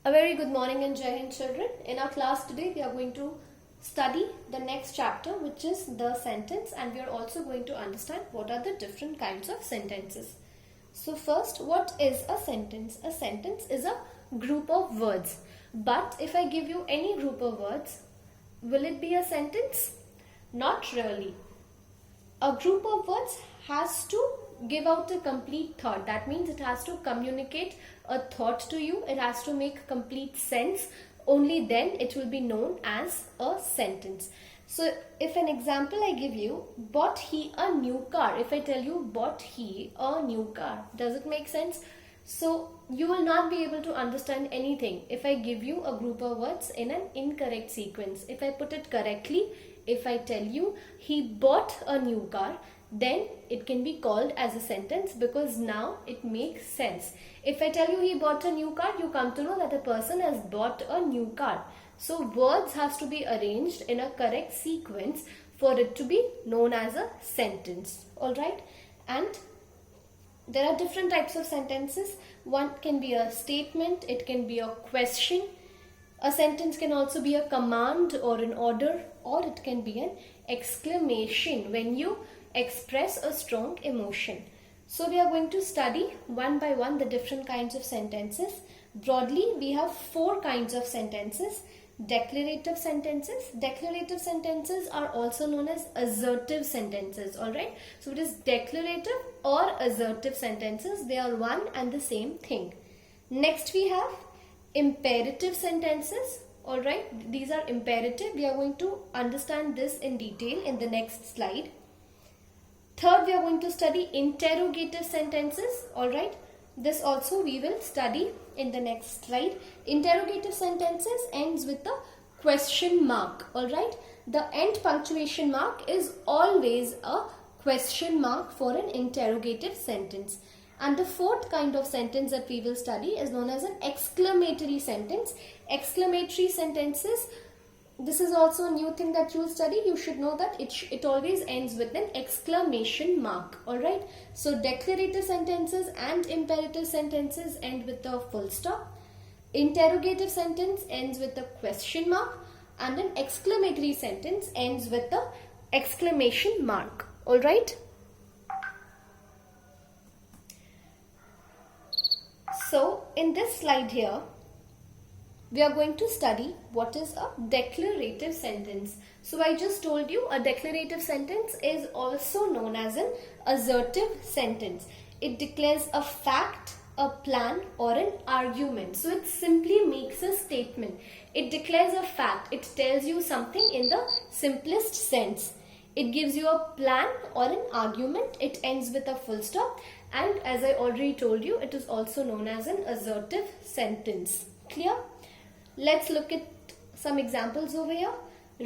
A very good morning and Jai Hind, children. In our class today we are going to study the next chapter, which is the sentence, and we are also going to understand what are the different kinds of sentences. So first, what is a sentence? A sentence is a group of words. But if I give you any group of words, will it be a sentence? Not really. A group of words has to give out a complete thought. That means it has to communicate a thought to you. It has to make complete sense. Only then it will be known as a sentence. So if an example I give you, bought he a new car. If I tell you bought he a new car, does it make sense? So you will not be able to understand anything if I give you a group of words in an incorrect sequence. If I put it correctly, if I tell you he bought a new car, then it can be called as a sentence because now it makes sense. If I tell you he bought a new car, you come to know that a person has bought a new car. So words has to be arranged in a correct sequence for it to be known as a sentence. Alright? And there are different types of sentences. One can be a statement, it can be a question. A sentence can also be a command or an order, or it can be an exclamation when you express a strong emotion. So we are going to study one by one the different kinds of sentences. Broadly, we have four kinds of sentences. Declarative sentences. Declarative sentences are also known as assertive sentences. Alright. So it is declarative or assertive sentences. They are one and the same thing. Next we have imperative sentences. Alright. These are imperative. We are going to understand this in detail in the next slide. Third, we are going to study interrogative sentences. Alright. This also we will study in the next slide. Interrogative sentences ends with a question mark. Alright. The end punctuation mark is always a question mark for an interrogative sentence. And the fourth kind of sentence that we will study is known as an exclamatory sentence. Exclamatory sentences, this is also a new thing that you will study. You should know that it always ends with an exclamation mark. Alright. So declarative sentences and imperative sentences end with a full stop. Interrogative sentence ends with a question mark. And an exclamatory sentence ends with a exclamation mark. Alright. So in this slide here, we are going to study what is a declarative sentence. So I just told you a declarative sentence is also known as an assertive sentence. It declares a fact, a plan or an argument. So it simply makes a statement. It declares a fact. It tells you something in the simplest sense. It gives you a plan or an argument. It ends with a full stop. And as I already told you, it is also known as an assertive sentence. Clear? Let's look at some examples over here.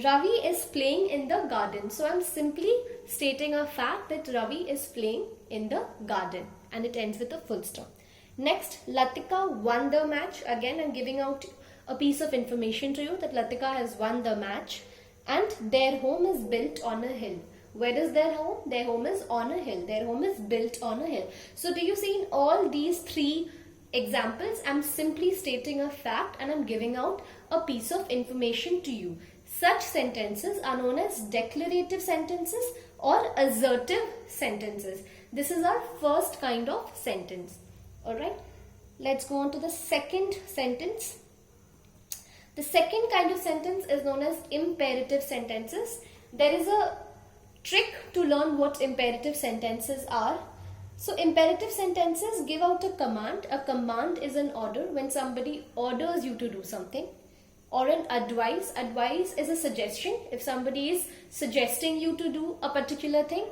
Ravi is playing in the garden. So I'm simply stating a fact that Ravi is playing in the garden. And it ends with a full stop. Next, Latika won the match. Again, I'm giving out a piece of information to you that Latika has won the match. And their home is built on a hill. Where is their home? Their home is on a hill. Their home is built on a hill. So do you see in all these three examples, I'm simply stating a fact and I'm giving out a piece of information to you. Such sentences are known as declarative sentences or assertive sentences. This is our first kind of sentence. Alright, let's go on to the second sentence. The second kind of sentence is known as imperative sentences. There is a trick to learn what imperative sentences are. So imperative sentences give out a command. A command is an order when somebody orders you to do something. Or an advice. Advice is a suggestion if somebody is suggesting you to do a particular thing.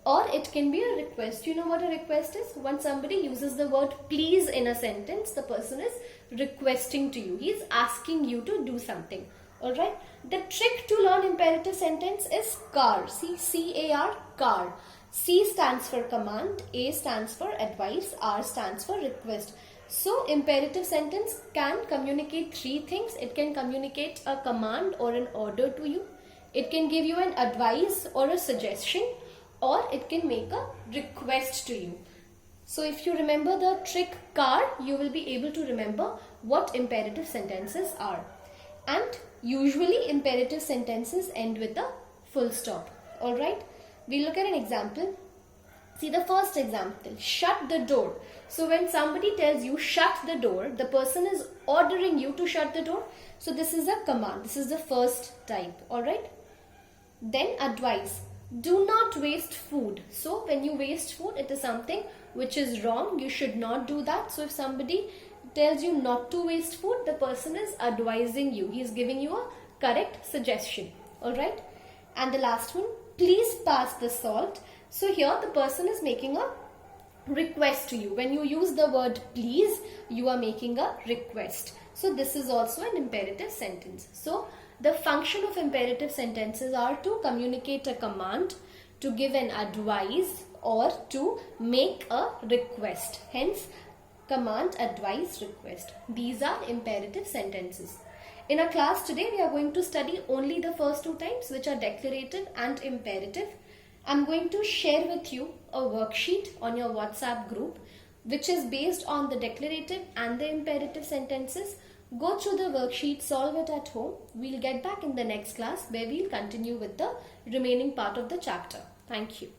Or it can be a request. You know what a request is? When somebody uses the word please in a sentence, the person is requesting to you. He is asking you to do something. Alright. The trick to learn imperative sentence is CAR. See, C-A-R, CAR. C stands for command, A stands for advice, R stands for request. So imperative sentence can communicate three things. It can communicate a command or an order to you. It can give you an advice or a suggestion, or it can make a request to you. So if you remember the trick CAR, you will be able to remember what imperative sentences are. And usually imperative sentences end with a full stop. Alright, we look at an example. See the first example, shut the door. So when somebody tells you shut the door, the person is ordering you to shut the door. So this is a command. This is the first type. Alright. Then advice. Do not waste food. So when you waste food, it is something which is wrong. You should not do that. So if somebody tells you not to waste food, the person is advising you. He is giving you a correct suggestion. Alright. And the last one, please pass the salt. So here the person is making a request to you. When you use the word please, you are making a request. So this is also an imperative sentence. So the function of imperative sentences are to communicate a command, to give an advice, or to make a request. Hence, command, advice, request. These are imperative sentences. In our class today, we are going to study only the first two types, which are declarative and imperative. I'm going to share with you a worksheet on your WhatsApp group, which is based on the declarative and the imperative sentences. Go through the worksheet, solve it at home. We'll get back in the next class where we'll continue with the remaining part of the chapter. Thank you.